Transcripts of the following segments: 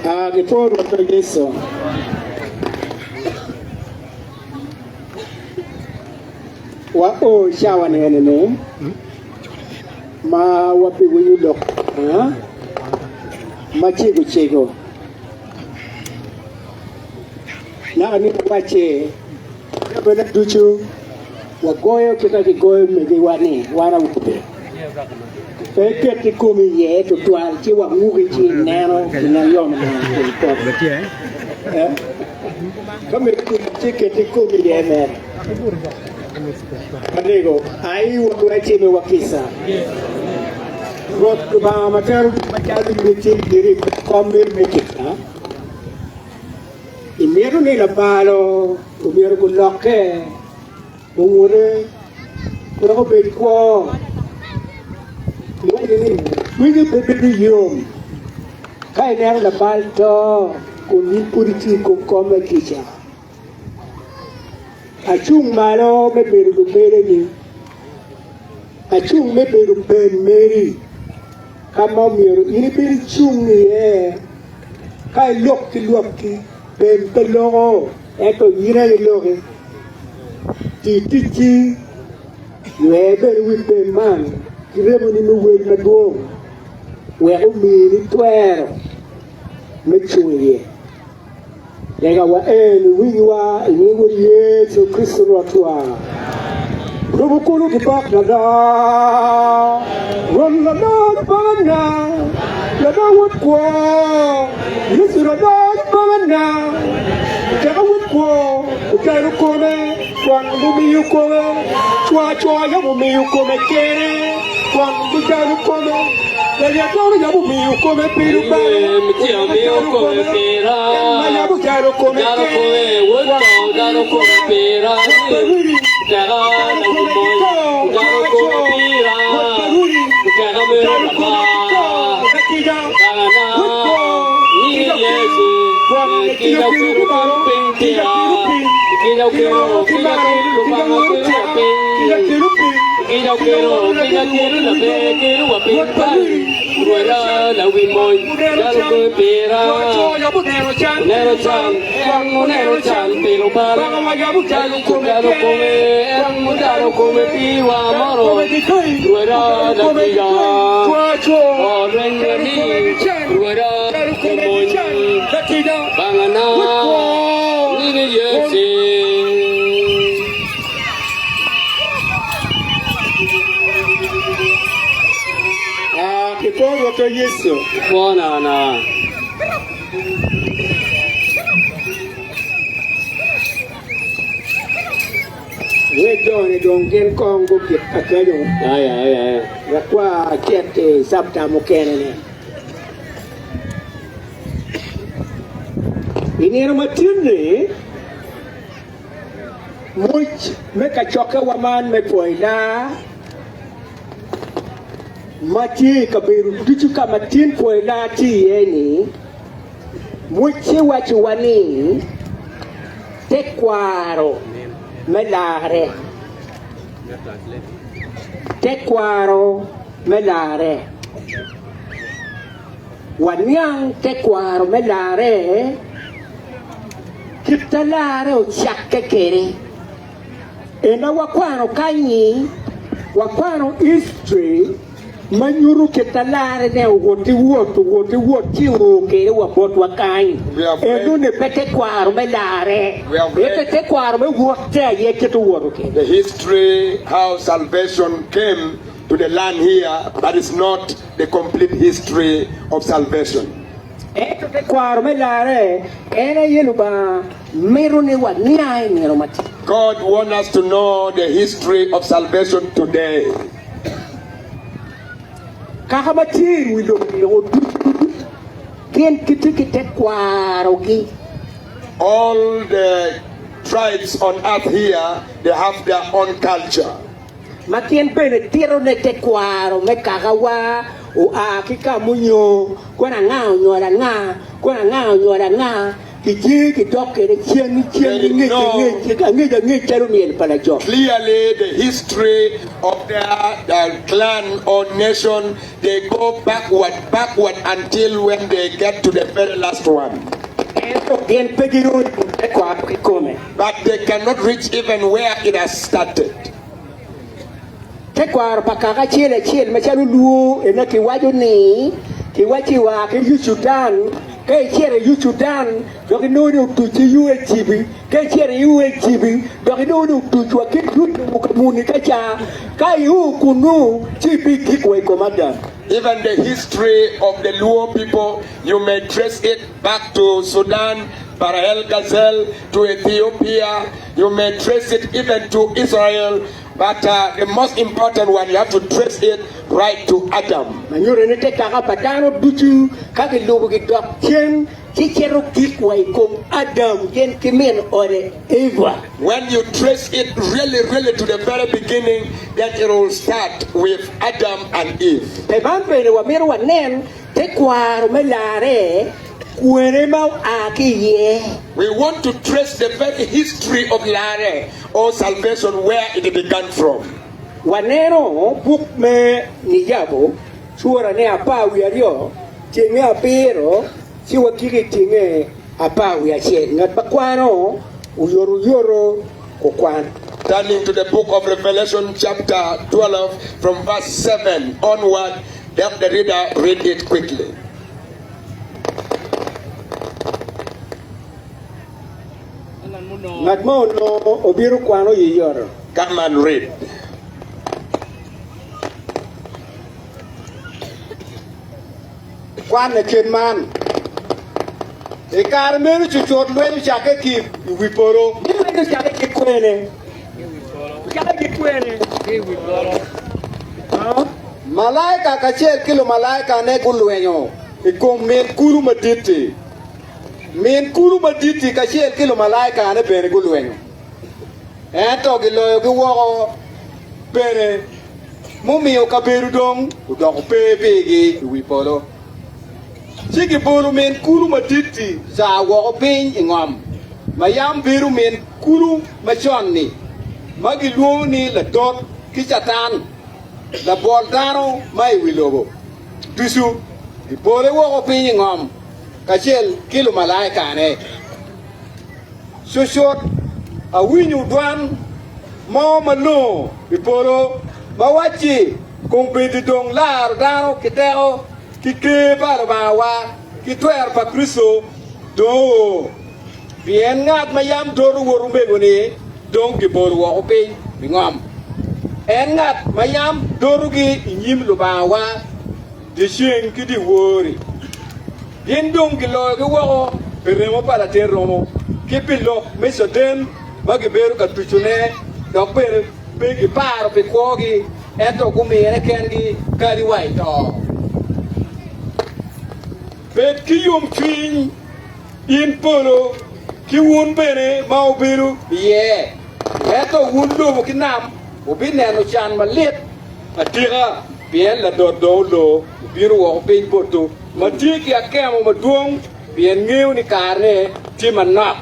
Che poi adesso wa o shawa ne ma wa pi wu lo ma chego na ani wa che ya bana duchu wa goyo kita di goyo me di wani wana upe perché ti come ye to twal ci wa ngu ci nero na yom na ko come ci che ti come ye me Prego, ai wa ci me wa kisa rot ba mater macadi mi ci diri come me kita il nero ne la palo o mero con l'ocche umure però per qua quindi per io kai nero la palto con il puriti con come kicha achung malo me per do bere ni achung me per do ben meri kama miro ini per chung ni kai lokki ben peloro ecco ira le lore ti webe wipe man kiremo ni muwe na go we o mi ni twero me chuye lega wa wiwa ni wo Yesu Kristo rotwa robo kono ke pak na da ron na da bana la da wat ko Yesu ra da bana ka wat ko ka ro ko me Quan mi yu come, chua yabu mi yu come kere, quan mi jaru come, la yabu mi yu come piru bale, mi yu come pera, yabu jaru come kere, jaru come pera, jaru come pera, jaru me pa, ni Yesu, kira piru pera. Kita quiero rueda la wimoy ya lo pera nero chan pero para ya lo come piwa moro rueda la vida o rengani rueda wimoy bangana ni yesi che poi to Yesu buona na we don gen kongo ke akayo ay ya kwa kete sabta mukene ne inero matinde much me kachoka waman me poina Mati kabiru tuchu kama tin poina ti yeni muchi wachiwani Tekwaro lare Tekwaro lare wanyang Tekwaro lare kita lare o chakke kere ena wakwano kanyi wakwano history Manyuru ketalare ne woti wo kere wa bot wa kai enu ne Tekwaro lare Tekwaro me wote ye ketu wo ke the history how salvation came to the land here but it's not the complete history of salvation Tekwaro lare ena yeluba meru ne wa niai ne romati God wants us to know the history of salvation today. Kahamati we don't all the tribes on earth here, they have their own culture. Makien pene tiro ne Tekwaro me kagawa o akika munyo kona ngao nyora nga Kiji kidok kere chiang Clearly, the history of their clan or nation, they go backward until when they get to the very last one. But they cannot reach even where it has started. Tekwaro pakaka chiel machalo luo ena kiwajo ni kiwachi wa ke Sudan ke chiere Sudan dogi no tuchi UHB ke chiere UHB dogi no tuchwa ke mukabuni kacha kai kunu chipi kikwe komanda. Even the history of the Luo people, you may trace it back to Sudan, Parahel Gazelle, to Ethiopia. You may trace it even to Israel. But the most important one, you have to trace it right to Adam. When you trace it really to the very beginning, then it will start with Adam and Eve. We want to trace the very history of lare or salvation, where it began from. Wanero book me niyabo suara ne apa wiario tinge apero siwa kiki tinge apa wiache ngat bakwano uyoro kokwan. Turning to the book of Revelation chapter 12 from verse 7 onward, let the reader read it quickly. Ngat mo no obiru kwano yiyoro. Come and read. Kwan na chen man. E kar meru chuchot lwenyu chake ki wiporo. Lwenyu chake ki kwene. Chake ki kwene. Malaika kachiel kilo malaika ne kulwenyo. Ikom men kuru matiti. Men kuru matiti kachiel kilo malaika ne bene kulwenyo. Ento giloyo giwoko bene mumiyo kaberu dong udoko pepe gi wiporo. Sigi bolu men kuru matiti sa woko piny ingom. Mayam biru men kuru machonni. Magi luo ni la dot kichatan. La bol dano mai wilogo. Tusu ipole woko piny ingom. Kachiel kilo malaika ne. Sushot a winyu dwan mo mano ipolo mawachi kung dong lar dano kiteo kike barbawa kitwer pa Kristo do bien ngat mayam doru worumbe goni dong kibor wo ope bingom en ngat mayam doru gi nyim lubawa de shen kidi wori bien dong kilo gi wo remo para terromo kipilo mesoden magiberu katuchune dokper begi paro pe kogi eto kumire kengi kari waito bet kiyum twin in polo ki wun bere mau beru ye eto wundo mo kinam ubineno chan malet atira bien la dodolo biru wo pe porto matiki akemo maduong bien ngeu ni karne timanap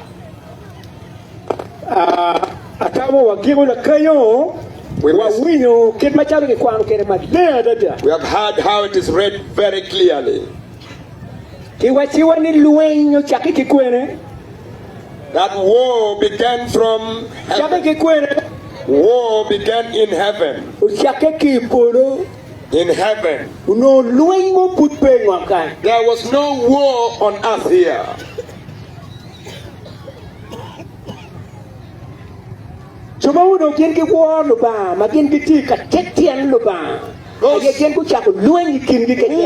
atamo wakigo na kayo we have heard how it is read very clearly. That war began from heaven. War began in heaven. In heaven. There was no war on earth here. Those who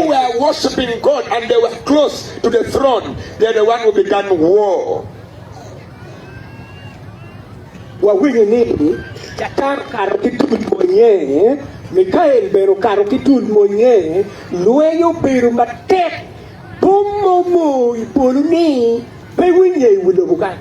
were worshipping God and they were close to the throne, they are the one who began war. Mikael bero karo kitud monye lueyo bero matek bomo ipoluni pewinye wulobukan.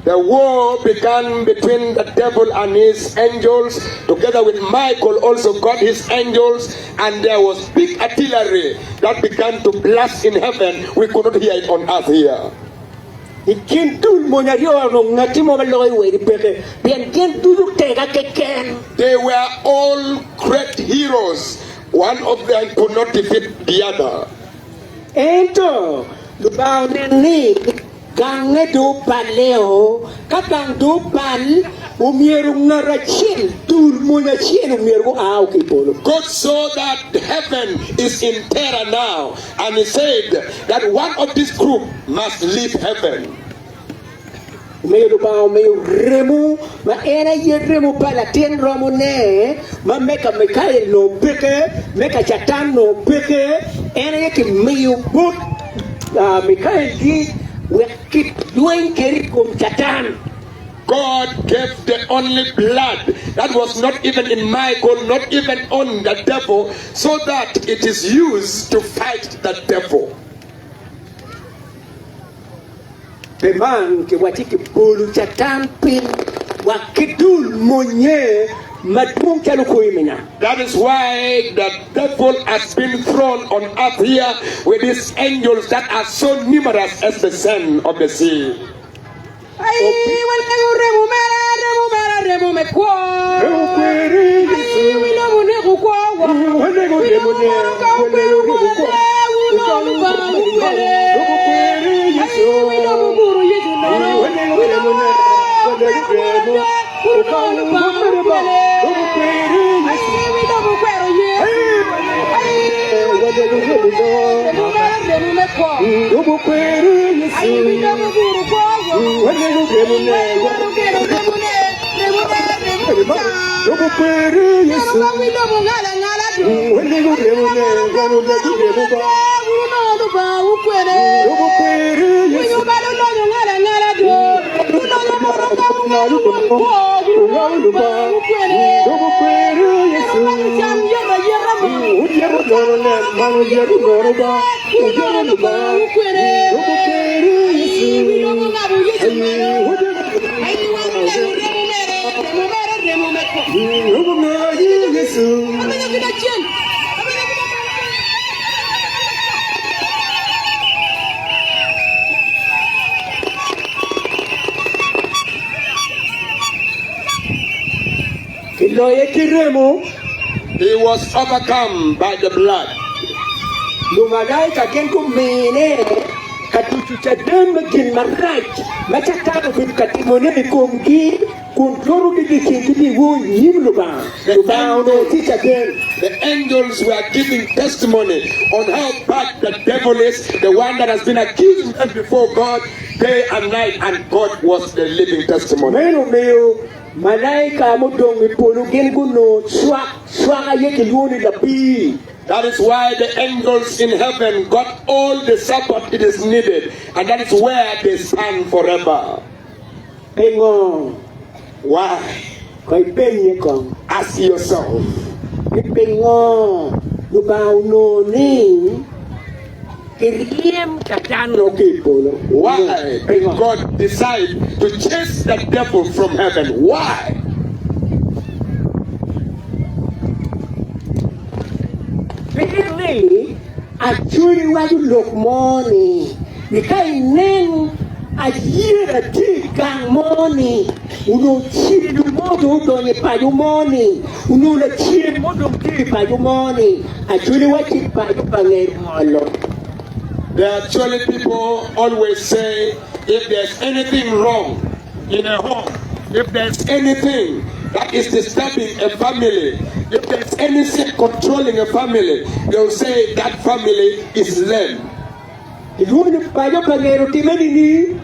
The war began between the devil and his angels. Together with Michael also got his angels, and there was big artillery that began to blast in heaven. We could not hear it on earth here. ikin tul monyario no ngati mo baloy weri peke bien ken tulu tega keken. They were all great heroes. One of them could not defeat the other. Ento lubao ni gange do paleo kakang do pal umieru ngarachil tul monachil umieru au kipolo. God saw that heaven is in terror now, and he said that one of this group must leave heaven. Meio lubao meio remu ma era ye remu pala ten romone ma meka Mikael no peke meka chatan no peke era ye ki meio put Mikael di we keep doing keri kum chatan. God gave the only blood that was not even in Michael, not even on the devil, so that it is used to fight the devil. The man ke watiki pulu chatan pin wakidul monye madung chalu kuimena. That is why the devil has been thrown on earth here with these angels that are so numerous as the sand of the sea. He was overcome by the blood. The angels were giving testimony on how bad the devil is, the one that has been accusing them before God day and night, and God was the living testimony. That is why the angels in heaven got all the support it is needed, and that is where they stand forever. Why? Ask yourself. Why did God decide to chase the devil from heaven? Why? Really, actually, why you look money? Because then a year a day gang money. Uno chiri du modo donye pa you money. Uno la chiri modo pa you money. Actually, what you pa you pangay. There are actually people always say, if there's anything wrong in a home, if there's anything that is disturbing a family, if there's anything controlling a family, they'll say that family is lame. If you want to buy your panero timeni,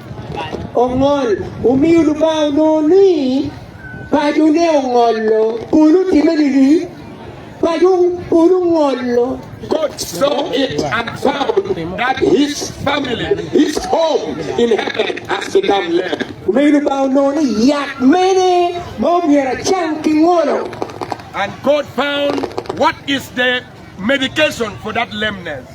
ongol, umiulu ba no ni, payo ne ongolo, pulu timeni, payo pulu ngolo. God saw it and found that his family, his home in heaven has become lame. And God found what is the medication for that lameness.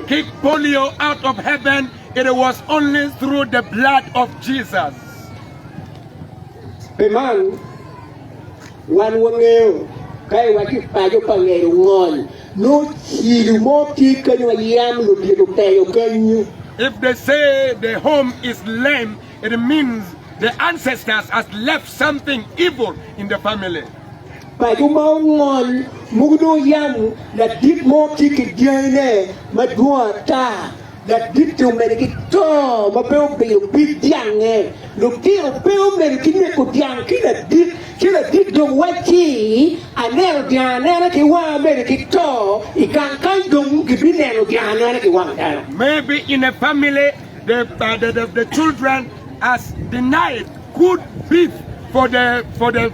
Kick polio out of heaven, it was only through the blood of Jesus. Peman, one wangeo, Kai Waki Pajo Pangeron, no Chilumoti can you yam look you. If they say the home is lame, it means the ancestors has left something evil in the family. Pajo Maungon, Mudo Yam, that did more ticket journey, Madua Ta. That did to make it tall, but big young, look dear, Bill, Medical young, killer did the white tea, and never Diana, one medical tall, he can't do Diana. Maybe in a family, the children has denied good beef for the father,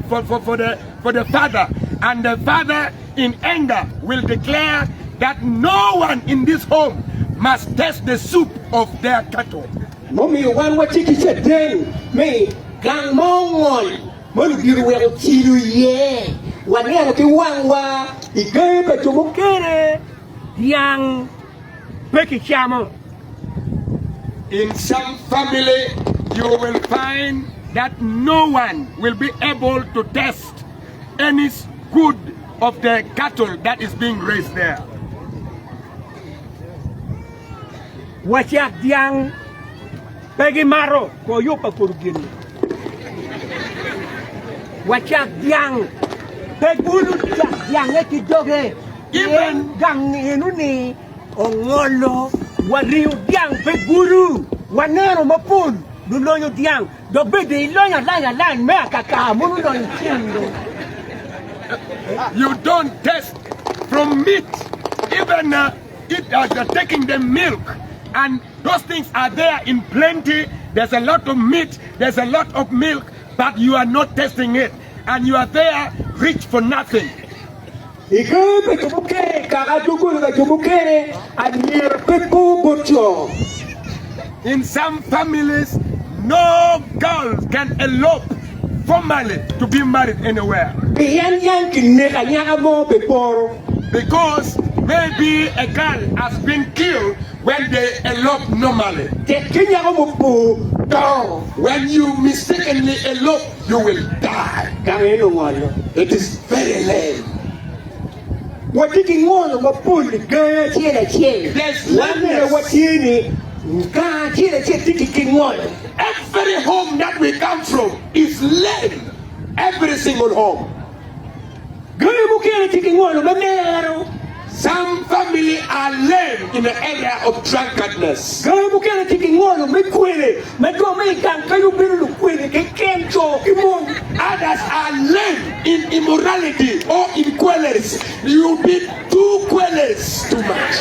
and the father in anger will declare that no one in this home must taste the soup of their cattle. Mommy, one what you said then, me, gang mong on, you will see ye. Whatever the one wa, he gave it to Mokere, young Becky Chamo. In some family, you will find that no one will be able to taste any good of the cattle that is being raised there. Wachak diang pegi maro ko yupa kurgin. Wachak diang pegulu diang eti doge even gang enuni ongolo wariu diang peguru wanero mapun duloyo diang dobe de ilonya la me akaka munu don chindo. You don't taste from meat, even taking the milk. And those things are there in plenty. There's a lot of meat, there's a lot of milk, but you are not tasting it. And you are there rich for nothing. In some families, no girls can elope formally to be married anywhere. Because maybe a girl has been killed when they elope normally. When you mistakenly elope, you will die. It is very lame. Every home that we come from is lame. Every single home. Some family are lame in the area of drunkenness. Others are lame in immorality or in quarrels. You beat 2 quarrels too much.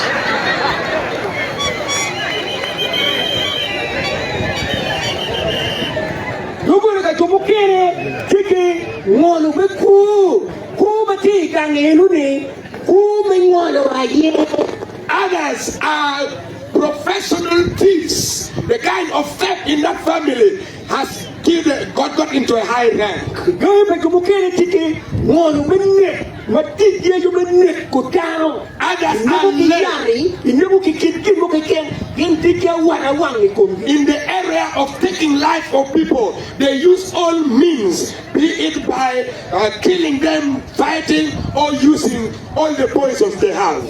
Others are professional thieves. The kind of theft in that family has got into a high rank. Others are lame in the area of taking life of people. They use all means, be it by killing them, fighting, or using all the poisons they have.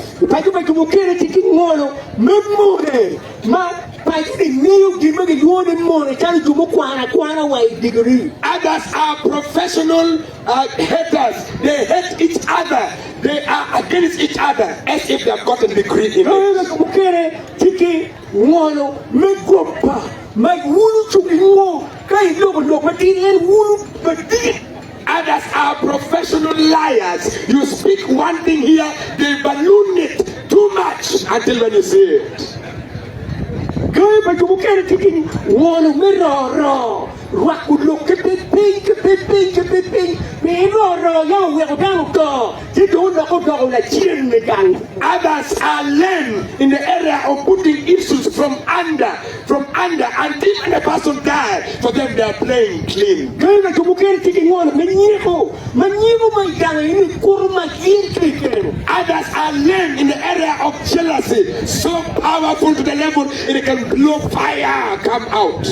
Others are professional haters. They hate each other. They are against each other as if they have gotten the degree in it. Others are professional liars. You speak one thing here, they balloon it too much until when you see it. Others are lame in the area of putting issues from under until when a person dies. For them, they are playing clean. Others are lame in the area of jealousy, so powerful to the level it can blow fire come out.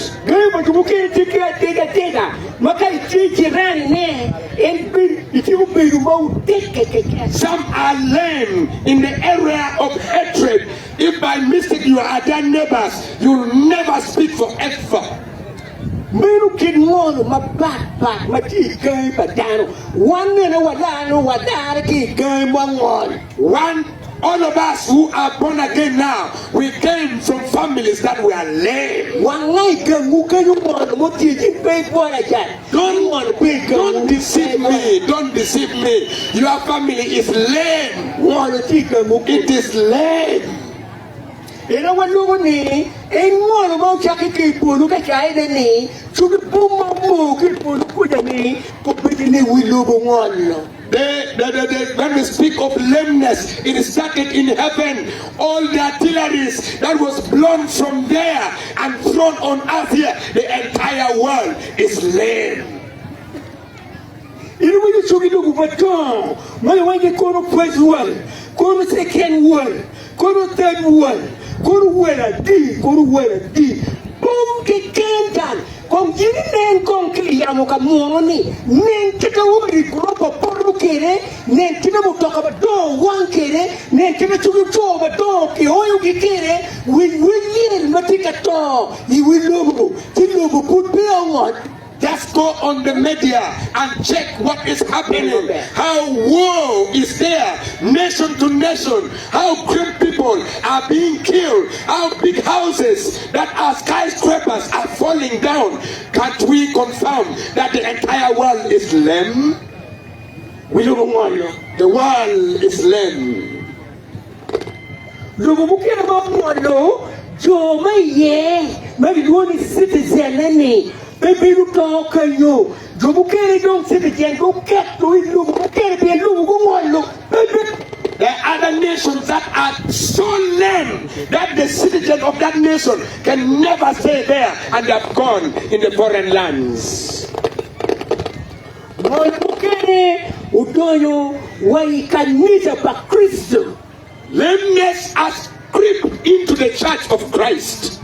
Some are lame in the area of hatred. If by mistake you are their neighbors, you will never speak forever. All of us who are born again now, we came from families that were lame. Don't deceive me. Don't deceive me. Your family is lame. It is lame. When we speak of lameness, it started in heaven. All the artilleries that was blown from there and thrown on us here, the entire world is lame. First world, second world, third world. Kong jini nen kong kiri amo ka muoni nen kita wuri grupo poru kere nen kita mutoka ba do wan kere nen kita chuki to ba do ki hoyu ki kere yer matika to I will lobo ti lobo put be on. Just go on the media and check what is happening. How war is there, nation to nation. How great people are being killed. How big houses that are skyscrapers are falling down. Can't we confirm that the entire world is lame? The world is lame. Baby, look how you. Don't sit again. Go get to it. Look, get it. Look. There are other nations that are so lame that the citizens of that nation can never stay there and they have gone in the foreign lands. Lameness has crept into the church of Christ.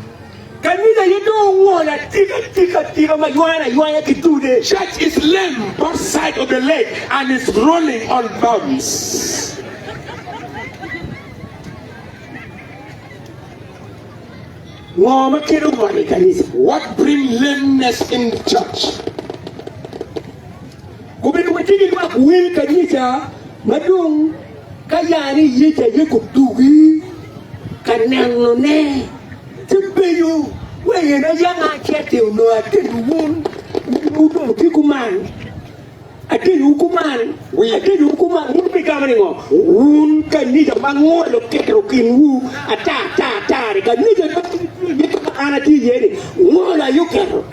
Church is lame both sides of the leg and is rolling on bumps. What brings lameness in the church? When a young active no attend wound, Kikuman. I tell you, Kuman, we attend Kuman, won't be coming on. Wound can need a mango, Ketrokin, woo, a ta, can need a anati, more you can.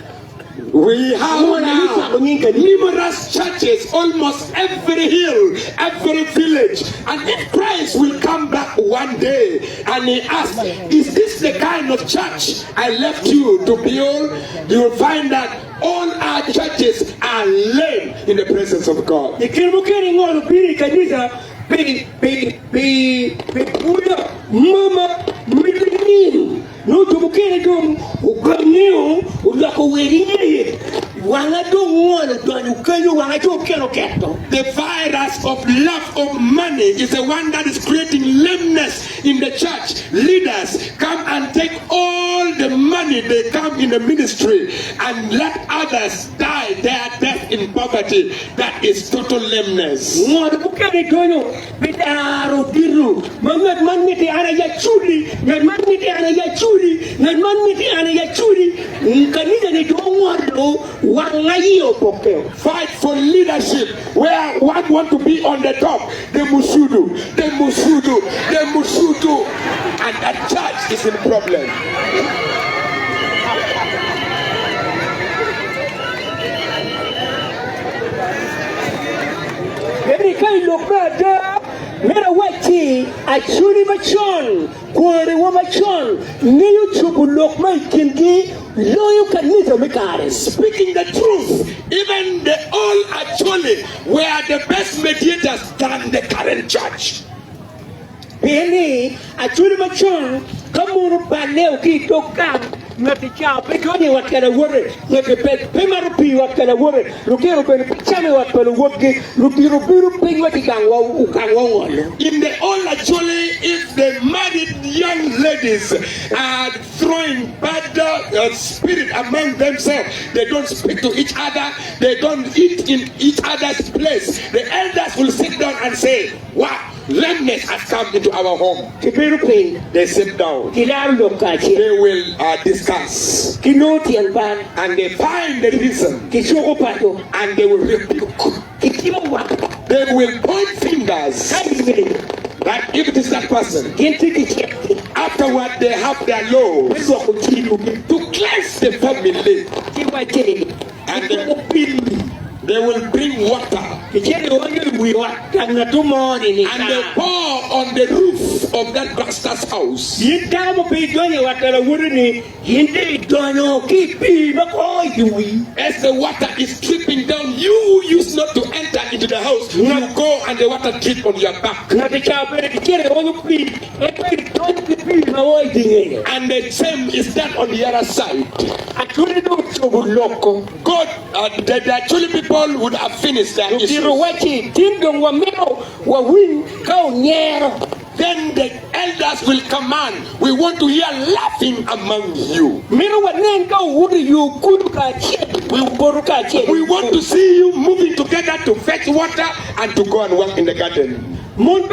We have now numerous churches, almost every hill, every village. And if Christ will come back one day and he asks, is this the kind of church I left you to build? You will find that all our churches are lame in the presence of God. No to bukere dum ugamneo ulako werinye wanga dum wona to ukanyo wanga to kero keto. The virus of love of money is the one that is creating lameness in the church. Leaders come and take all the money they come in the ministry and let others die their death in poverty. That is total lameness. No to bukere dono bidaro diru mamad manmiti ana ya chuli manmiti ana ya chuli. Fight for leadership where one want to be on the top. The Musudu. And that church is in problem. achuni machon kore wa machon niyo chubulok mai kingi loyo kanisa mekare. Speaking the truth, even the all actually were the best mediators than the current church. Peni achuni machon kamuru paneo ki tokam ngati cha pekoni wat kana wore ngati pemaru pi wat kana wore lukiro ben chame wat pelo woki lukiro biru ping wat kangwa ngolo. In the all actually, if the married young ladies are throwing bad spirit among themselves, they don't speak to each other, they don't eat in each other's place, the elders will sit down and say, wow, Lameness has come into our home. They sit down. They will discuss. And they find the reason. And they will rebuke. They will point fingers. But if it is that person, afterward they have their laws to cleanse the family. And they will bring water. And they pour on the roof of that pastor's house. As the water is dripping down, you used not to enter into the house. You go and the water drip on your back. And the same is done on the other side. God, the actually people would have finished their issues. Then the elders will command, we want to hear laughing among you. We want to see you moving together to fetch water and to go and work in the garden. And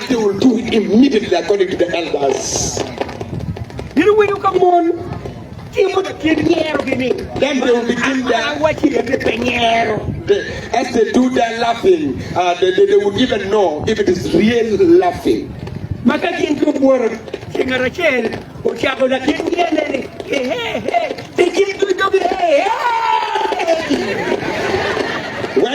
they will do it immediately according to the elders. Then they will begin as they do their laughing, they would even know if it is real laughing. When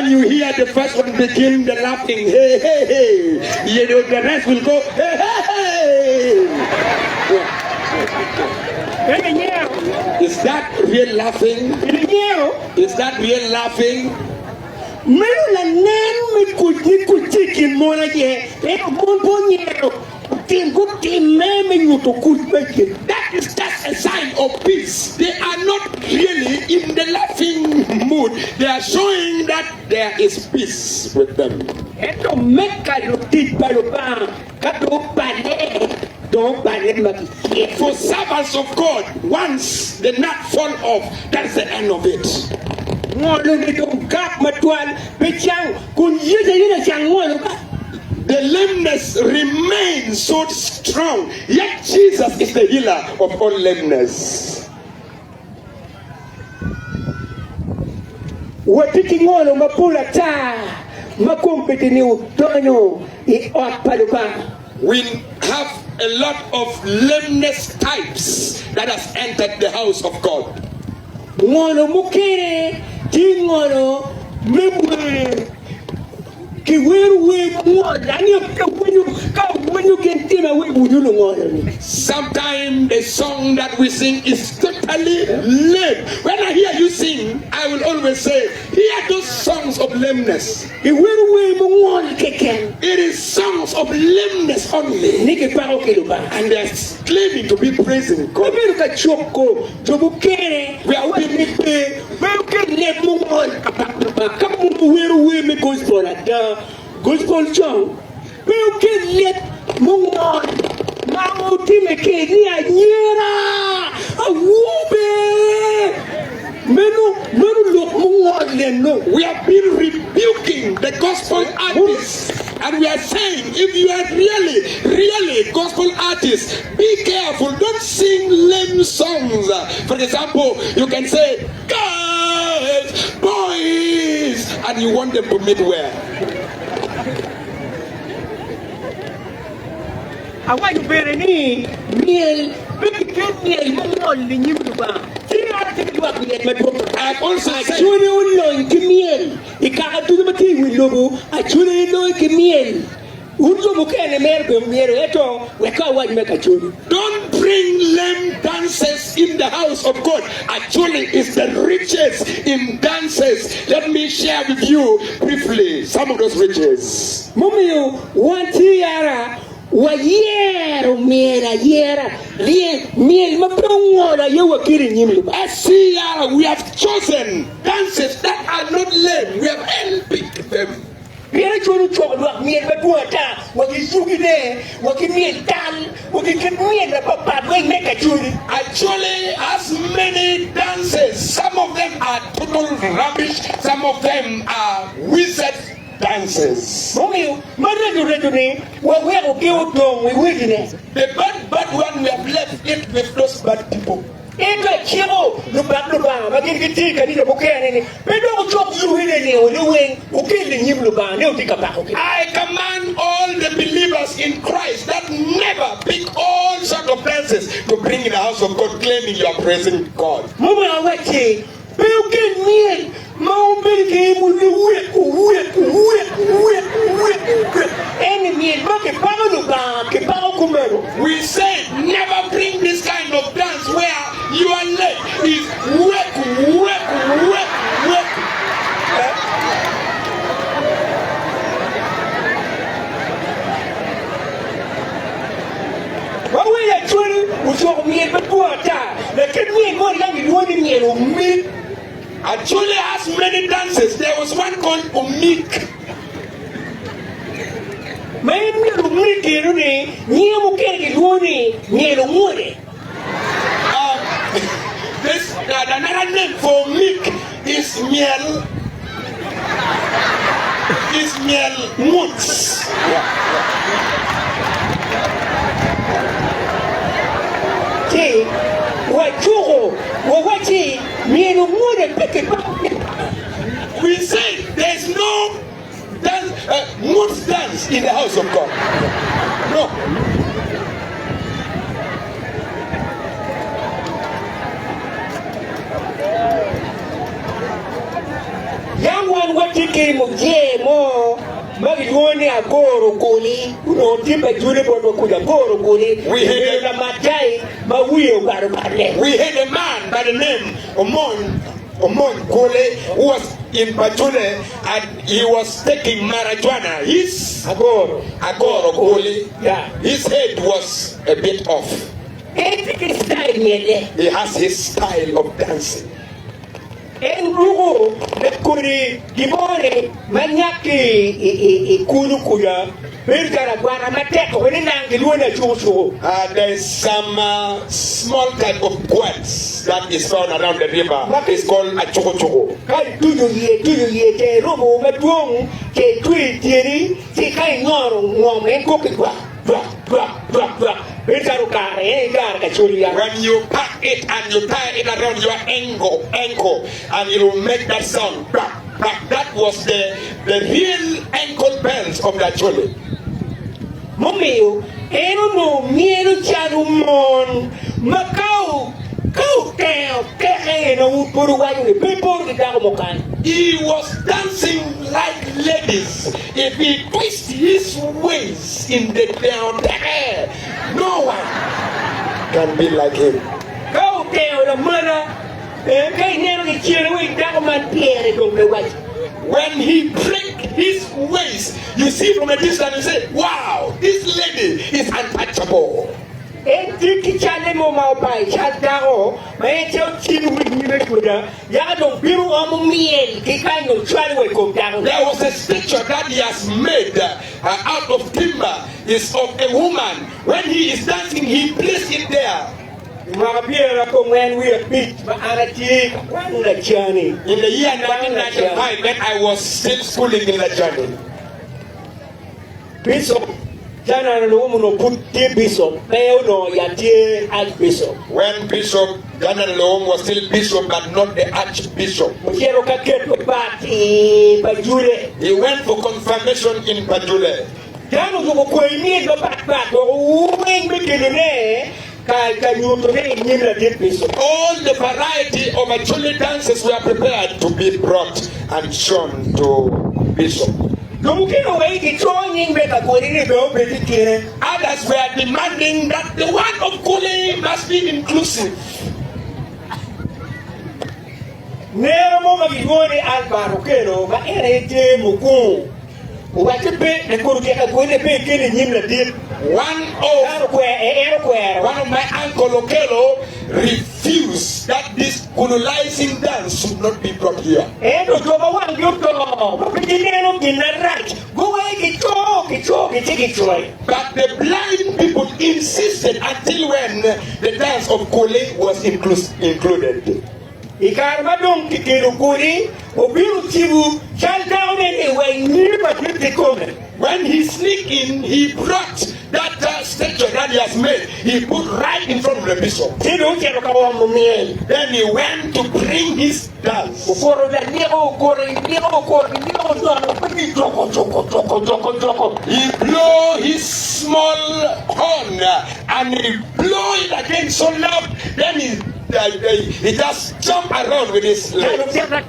you hear the first one begin the laughing, hey, hey, hey, you know, the rest will go, hey, hey, hey. Is that real laughing? Is that real laughing? That is just a sign of peace. They are not really in the laughing mood. They are showing that there is peace with them. For servants of God, once the nut fall off, that's the end of it. The lameness remains so strong, yet Jesus is the healer of all lameness. We have a lot of lameness types that has entered the house of God. Sometimes the song that we sing is totally lame. When I hear you sing, I will always say, hear those songs of lameness. It is songs of lameness only. And they are claiming to be praising God. We are gospel song. We can let Mungon Mamuti Mekenia Yera a whoopee. We have been rebuking the gospel artists, and we are saying, if you are really gospel artists, be careful, don't sing lame songs. For example, you can say, girls, boys, and you want them to meet where? I want to bear any meal, I've also said, Don't bring lame dances in the house of God. Actually, it's the riches in dances. Let me share with you briefly some of those riches. As C.E.R, we have chosen dances that are not lame. We have handpicked them. Actually, as many dances, some of them are total rubbish, some of them are wizard dances. The bad one, we have left it with those bad people. I command all the believers in Christ that never pick all sorts of dances to bring in the house of God, claiming you are praising God. We say never bring this kind of dance where your leg is work. Actually, has many dances. There was one called Umik. This another name for Umik is Miel. Is Miel Moots. We say there's no dance, moods dance in the house of God. No. Young one, what you came of J.M.O. Magidwoni agoro kuli uno tipe jule bodo kuja goro kuli we had a matai mawiyo garubale. We had a man by the name Omon Kole who was in Pajule and he was taking marijuana. His agoro Kole, yeah, his head was a bit off. He has his style of dancing. En rugo de kuri gimore manyaki kulu kuya berkara gwara mateko wenangi luona chuchu. There is some small type of quads that is found around the river. It's called a choco. Kai tuyo ye te robo maduong ke tui tieri ti kai ngoro ngomen kokwa. When you pack it and you tie it around your ankle and it will make that sound. That was the real ankle bells of that chole. Momio, eno no miero charumon, Macau, go down, he was dancing like ladies. If he twists his waist in the down there, no one can be like him. Go down the mother. When he break his waist, you see from a distance, you say, wow, this lady is untouchable. There was a statue that he has made out of timber. Is of a woman. When he is dancing, he placed it there. In the year 1995, when I was still schooling in Lajani, Bishop, when Bishop General Loom was still bishop but not the archbishop, he went for confirmation in Pajule. All the variety of Acholi dances were prepared to be brought and shown to Bishop. Others were demanding that the one of Kule must be inclusive. One of my uncle Okelo refused that this colonizing dance should not be brought here. But the blind people insisted until when the dance of Kole was included. When he sneaked in, he brought that statue that he has made. He put right in front of the bishop. Then he went to bring his dance. He blew his small horn and he blew it again so loud. Then he just jumped around with his legs. And when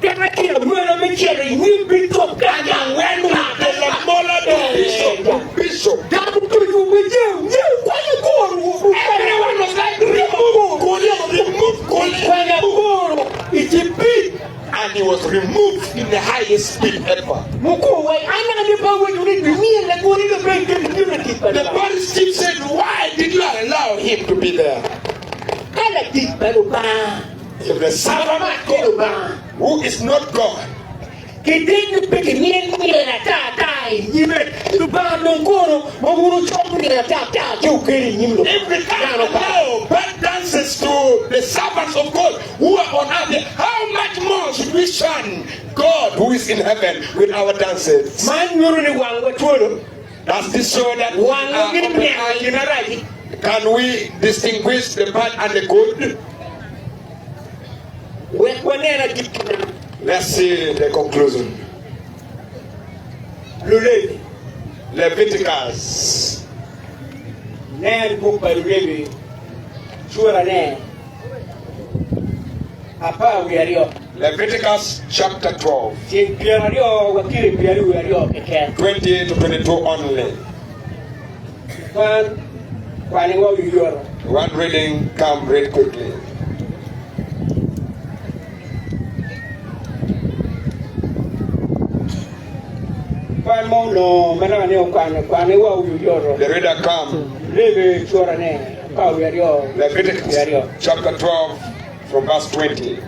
the bishop, everyone was like, remove Kole. And he was removed in the highest speed ever. The parish chief said, why did you allow him to be there? If the servant of God, who is not God, everyone allow bad dances to the servants of God who are on earth, how much more should we shun God who is in heaven with our dances? Does this show that can we distinguish the bad and the good? Let's see the conclusion. Leviticus. Leviticus chapter 12. 20 to 22 only. One reading, come read quickly. The reader come. Leviticus chapter 12 from verse 20.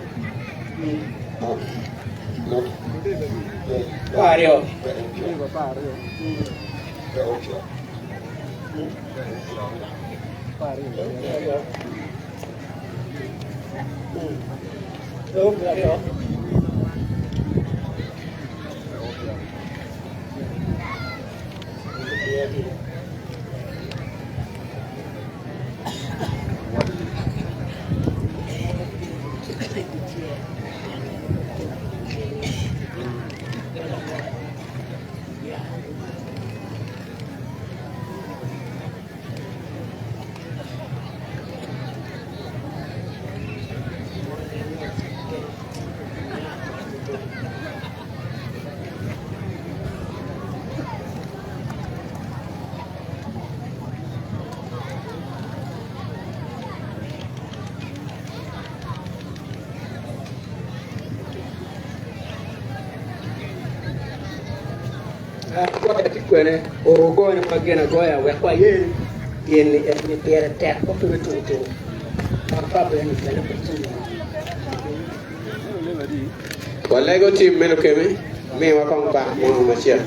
Walego team menu kemi me wa kon pa mo ma cher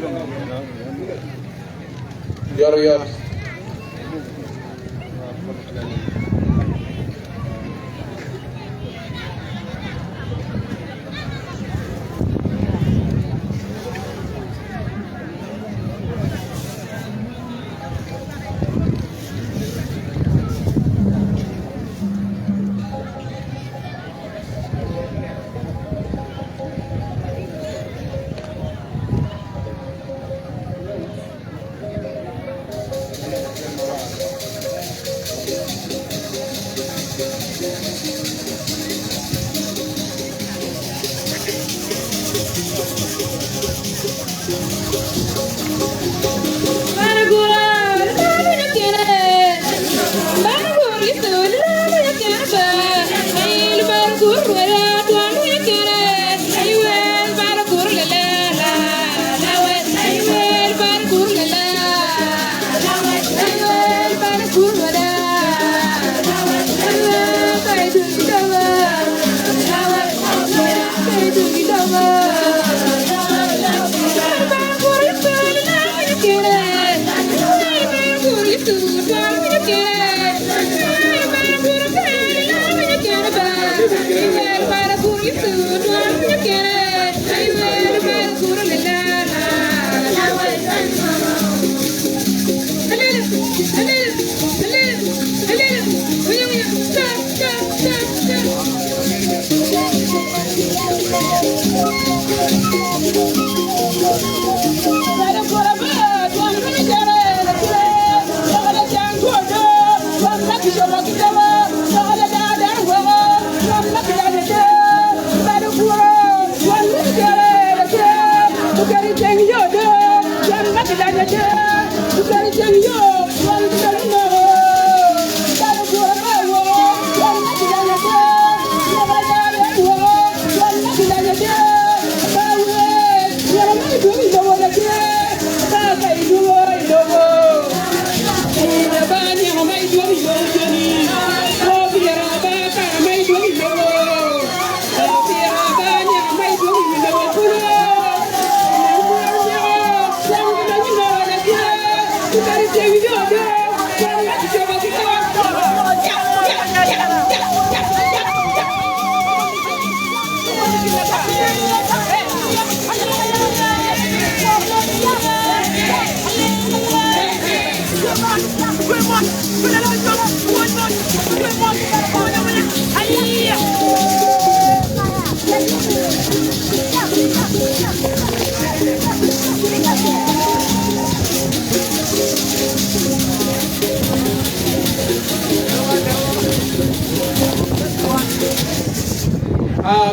yor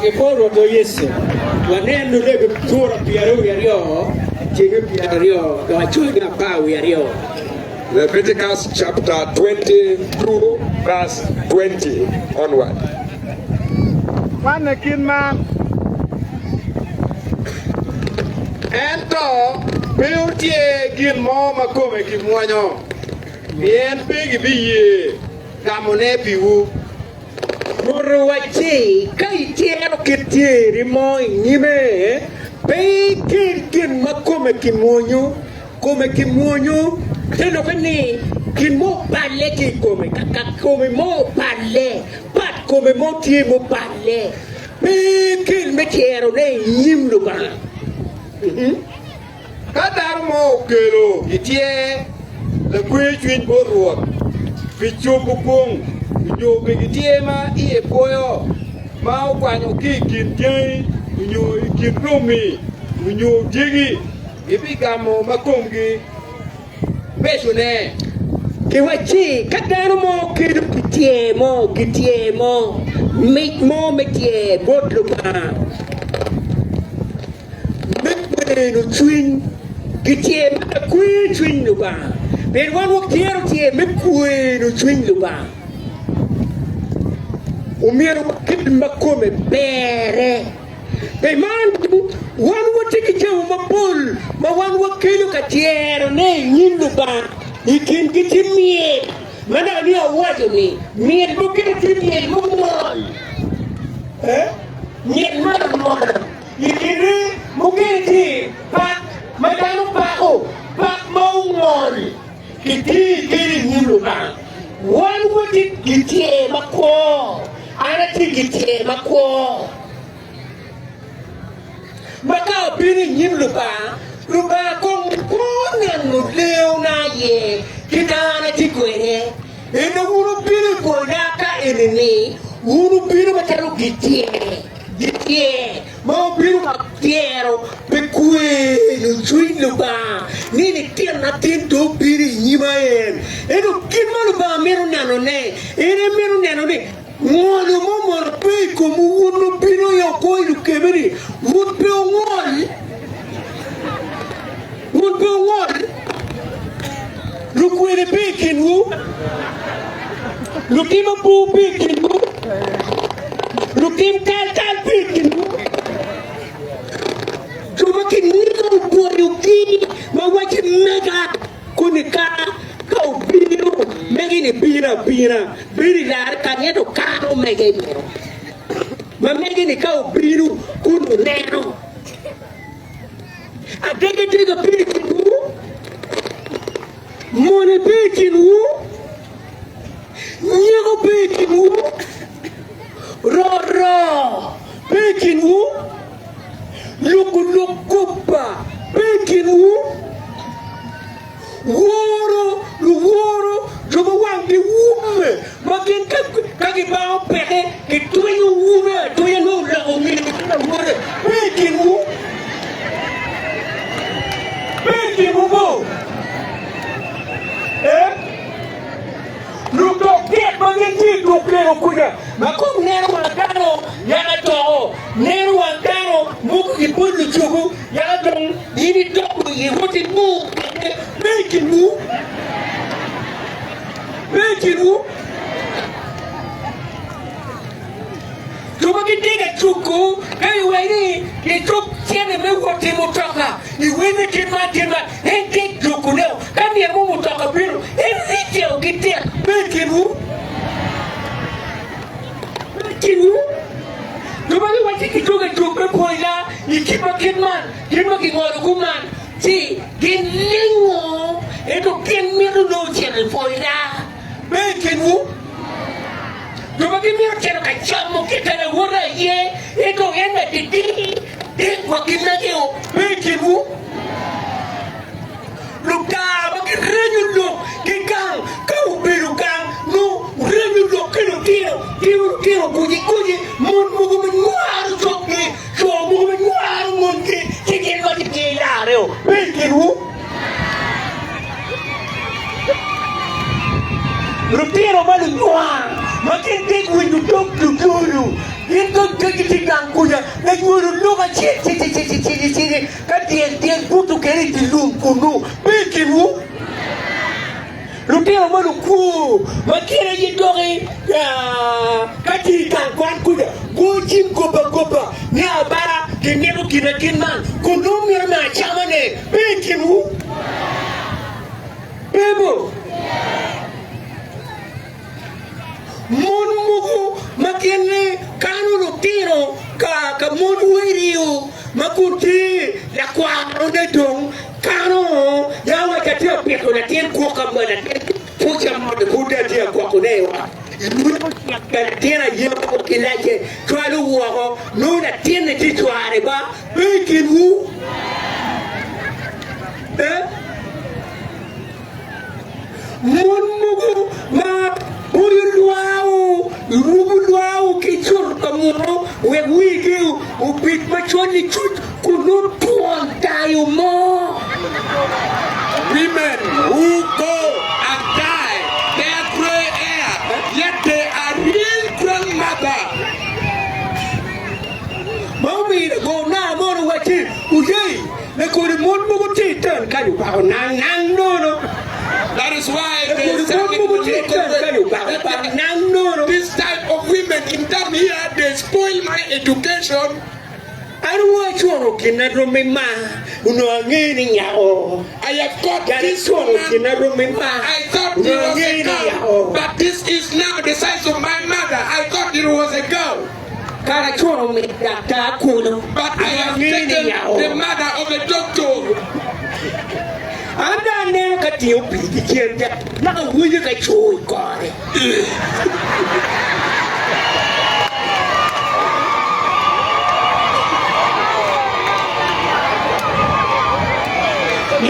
Che poi do yese wanendo lebe tura piaro yario chege piaro do achuga pau yario. Leviticus chapter 22 verse 20 onward. Wanakin man ento beauty gin mo makome ki mwanyo bien pigi biye damone piwu Ruwachi kai tiero kitieri mo nyime pe kin makome kimonyo come kimonyo teno kani kin mo palle ki come kaka come mo palle pat come mo tie mo palle pe kin metiero ne nyimlu ba kadar mo kelo itie le kwe twin boruok pichupu pung nyo bigitie ma iye poyo ma ukwanyo ki kin jai nyo kin romi nyo digi ibigamo makomgi besune Kiwachi kadar mo kidu kitie mo make mo metie bodlu ba make no twin kitie ma kwe twin lu ba per wan wo tiero tie me kwe no twin lu ba Umiro kid makome bere. Pe man wan wo tiki jamu mabul ma wan wo kilu katiero ne nyindu ba ikin kiti miet mana ni awajo ni miet bo kiti miet mo mo miet mana mo ikini mo kiti pak madano pako pak mo ngol kiti nyindu ba wan wo tiki mako ana tigiti mako maka bini nyin lupa kong kongan leo na ye kita ana tikwere ene uru bini kodaka eneni uru bini mataru gitie mau bini maktiero pekue chui lupa nini tiana tinto bini nyimaen eno kinma lupa meru nano ne ene meru nano ne Ngolo mo marpe como uno pino ya koi lu keberi won pe ngol lu kwere pekin wu lu kima bu pekin wu lu kim kal pekin wu cuma kini kau buat yuki mawaji mega kunika kau biro megini bira biri lare kanya to karo megini mamegi ni ka obiru kuno neno adege diga pikinu mone pikinu nyego pikinu roro pikinu lukupa pikinu woro jogo wangi wume makin kagi bao peke ki tuyo wume tuyo no la ongi na wore pikinu bo Luto get magenti to play kuja makum nero wangano yana toho nero wangano muku kipundu chugu yana dong ini toku yewoti mu Bekimu Tuma kitiga chuku kai wani ni chuk tiene me wote motoka ni wene kima hende chuku leo kami ya mumu toka biru hende ukitia Bekimu Tuma ni wati kituga chuku poila ikima kingoro kuman si gilingo eto kemiru no chene poila Bekimu Tuma kimiru chene kachamo kitana wora ye eto yenda titi kwa kinageo Bekimu Luka makirenyu lo kikang kau biru kang no renyu lo kilo kuji mun mugu menyuar soki so mugu menyuar mun ki chikin mati lare Bekimu Rutiro malu nyuar makin dik windu tok dulu Itu kegigitan kuya, neguru luka ciri, kan dia butuh kiri di lungkunu, Bekimu, Lutero maluku, makira jidori ya, kegigitan kuya, gojim goba, ni abara kenyero kinakinan, kunumir na chamane, Bekimu, Bebo. Mugu makene kanu tiro ka munu iriu makuti la kwa de dong kanu ya wa katia peko na tien ko ka mona pucha mode kuda dia kwa kunewa tena yeko kilaje twalu wo no na tiene titware ba Bekimu mugu ma Rubulau kichur kamu wewigi upit machoni chut kunu tuan tayo mo. Women who go and die, they are gray hair, yet they are real grandmother. Mommy go na mo wati ujay na ko ni mon mo ti tan kayu pa nang no. That is why they say this type of women in down here, they spoil my education. I don't want you to get remember. I have got this woman. I thought it was a girl, but this is now the size of my mother. I thought it was a girl. But I have taken the mother of a doctor. Anda neno katiu pidi kienda na huyu kachoi kore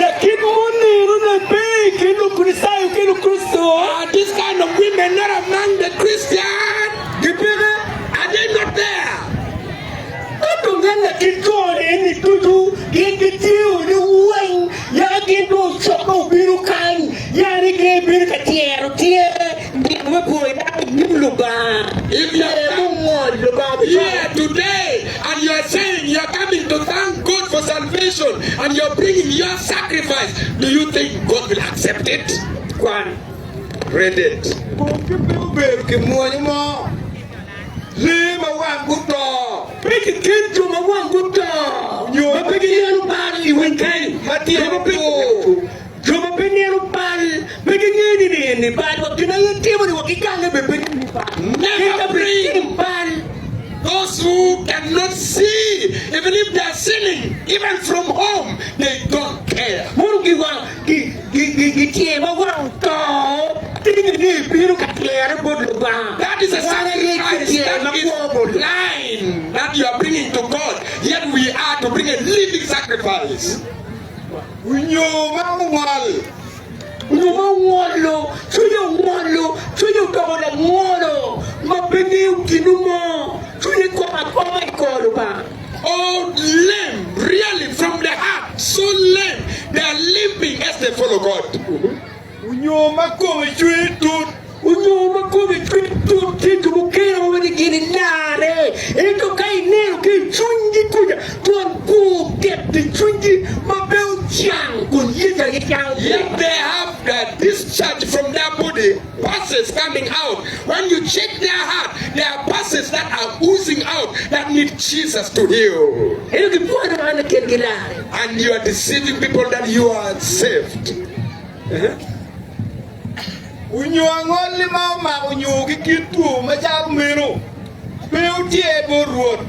lakini muniru na bei kinu kurisayo kinu Kristo this kind of women not among the Christian. Are they not there? Atungana kitone ni tutu kitiu ni uweng ya kitu choko biru kan ya ni ke biru katiero tie ni mwepoida nimluba If you are here today and you are saying you are coming to thank God for salvation and you are bringing your sacrifice, do you think God will accept it? Kwan Read it. Lima wanguto. Peki kintu mawanguto. Yo peki yenu bali wenkai. Mati yo. Joma penyeru bali. Peki ngini ni bali wakina yetimu ni wakikanga bepeki ni bali. Never bring those who cannot see. Even if they are sinning, even from home, they don't care. That is a sacrifice. That is blind that you are bringing to God. Yet we are to bring a living sacrifice. Oh, lame, really from the heart, so lame. They are limping as they follow God. Yet they have the discharge from their body, pulses coming out. When you check their heart, there are pulses that are oozing out that need Jesus to heal. And you are deceiving people that you are saved. Unyuangoli mama unyugi kitu majab mero. Peu tie borwot.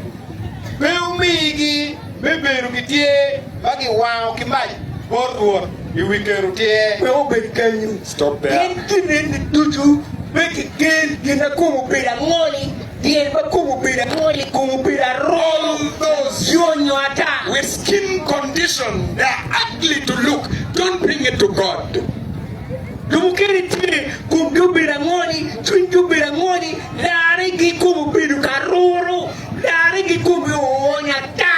Peu migi beberu kitie bagi wow kimaj borwot. Iwikeru tie. Peu bekanyu. Stop there. Kenen tutu beki ken gina kumu pera ngoli. Dien ba kumu pera ngoli kumu pera All those yonyo ata with skin condition, they are ugly to look. Don't bring it to God. Lumukiri tiri kumdubira ngoni, twindubira ngoni, lare gi kumbiru karoro, lare gi kumbiru onyata.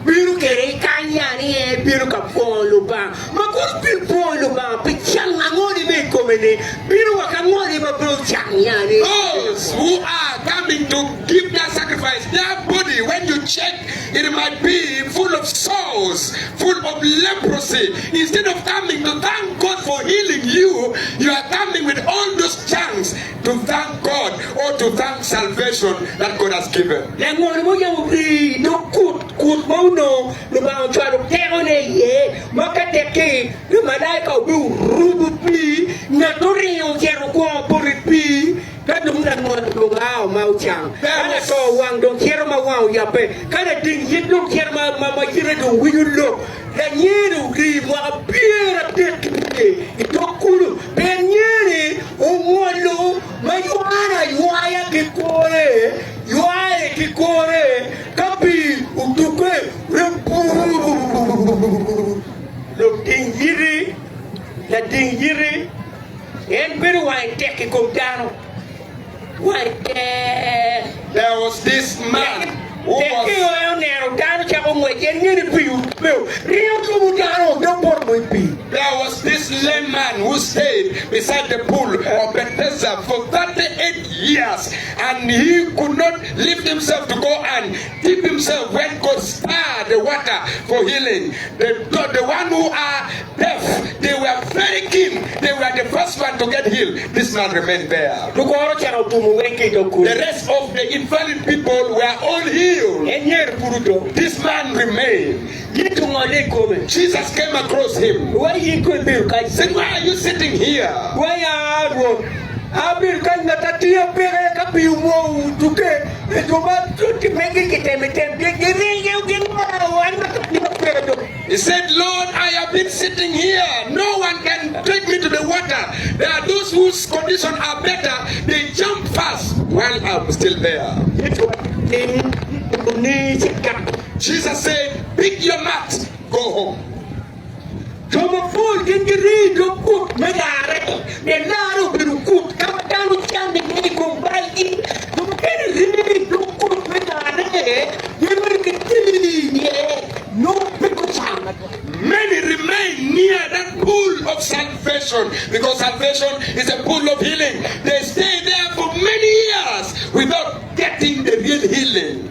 Biru kere kanyani e biru kapolo ba. Makuru biru polo ba, pichanga ngoni me komene. Biru wakangoni ba biru chanyani. Those who are coming to give their sacrifice, their body, when you check, it might be full of sores, full of leprosy. Instead of coming to thank God for healing you, you are coming with all those chants to thank God or to thank salvation that God has given. No, the Mount Terone, Makateke, the Malaika will ruby, Naturio Jeroqua, Puripi, that don't go out, Mauchang. I saw one don't hear my wow, Yape, kind of thing, you don't hear my mamma, will you look? Then you give what appear at that it don't cool. Then you, oh, Mayuana, you are Kikore, you are Kikore, Kapi, Utuke, look, Dingiri, the Dingiri, and very white take it come down. White There was this man who was There was this lame man who stayed beside the pool of Bethesda for 38 years, and he could not lift himself to go and dip himself when God stirred the water for healing. The one who are deaf, they were very keen. They were the first one to get healed. This man remained there. The rest of the invalid people were all healed. This man remained. Jesus came across him. Said, why are you sitting here? He said, Lord, I have been sitting here. No one can take me to the water. There are those whose condition are better. They jump fast while I'm still there. Jesus said, pick your mat, go home. Many remain near that pool of salvation, because salvation is a pool of healing. They stay there for many years without getting the real healing.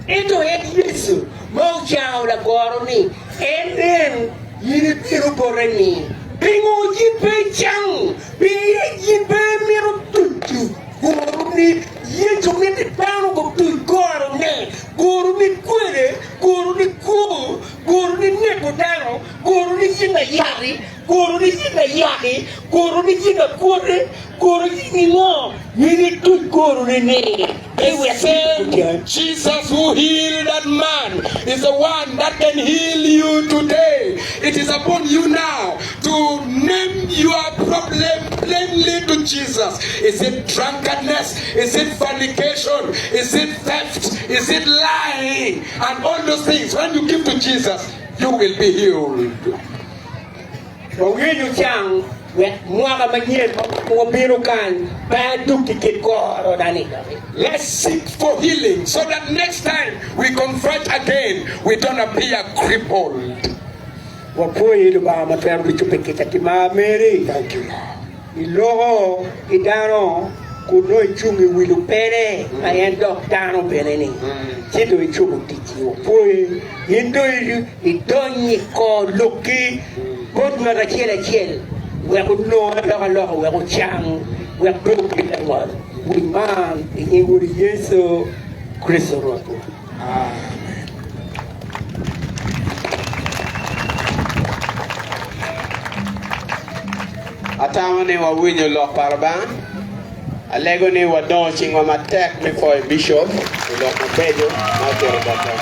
Ito Yesu mau jauh la goroni, enen yiri piru goroni. Pingu jipe chang, pingu jipe miru tuju. Goroni yesu mete pano go tu goroni. Goroni kuere, goroni ku, goroni neko dano, goroni jinga yari, goroni jinga yari, goroni jinga kuere, goroni ningo. Yiri tu goroni ne. The same Jesus who heal that man is the one that can heal you today. It is upon you now to name your problem plainly to Jesus. Is it drunkenness? Is it fornication? Is it theft? Is it lying? And all those things, when you give to Jesus, you will be healed. Let's seek for healing so that next time we confront again, we don't appear crippled. Thank you, Lord. Kuno ichungi wilu pere ayendo dano beneni chido ichungu tiki opoi indo idonyi ko loki bod ngara chiel we kuno la we kuchang we kuno la we man inguri Yesu Kristo roto. Atamani wa winyo lo parban Alego ni wa don chingwa matek before a bishop lo kubejo na tero bata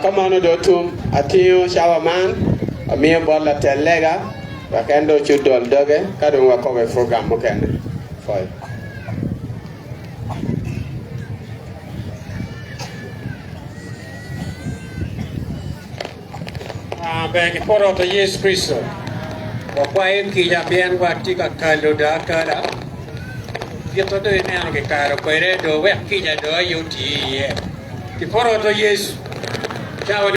kamano dotum atiyo shawaman amiyo bola telega wakendo chudol doge kadon wa kowe program mokene foy Bagi poro to Yesus Kristo. Wapain kija bien watika kalo da kala. Kito do ine ange karo koire do we kija do yuti ye. Ki poro to Yesus. Chao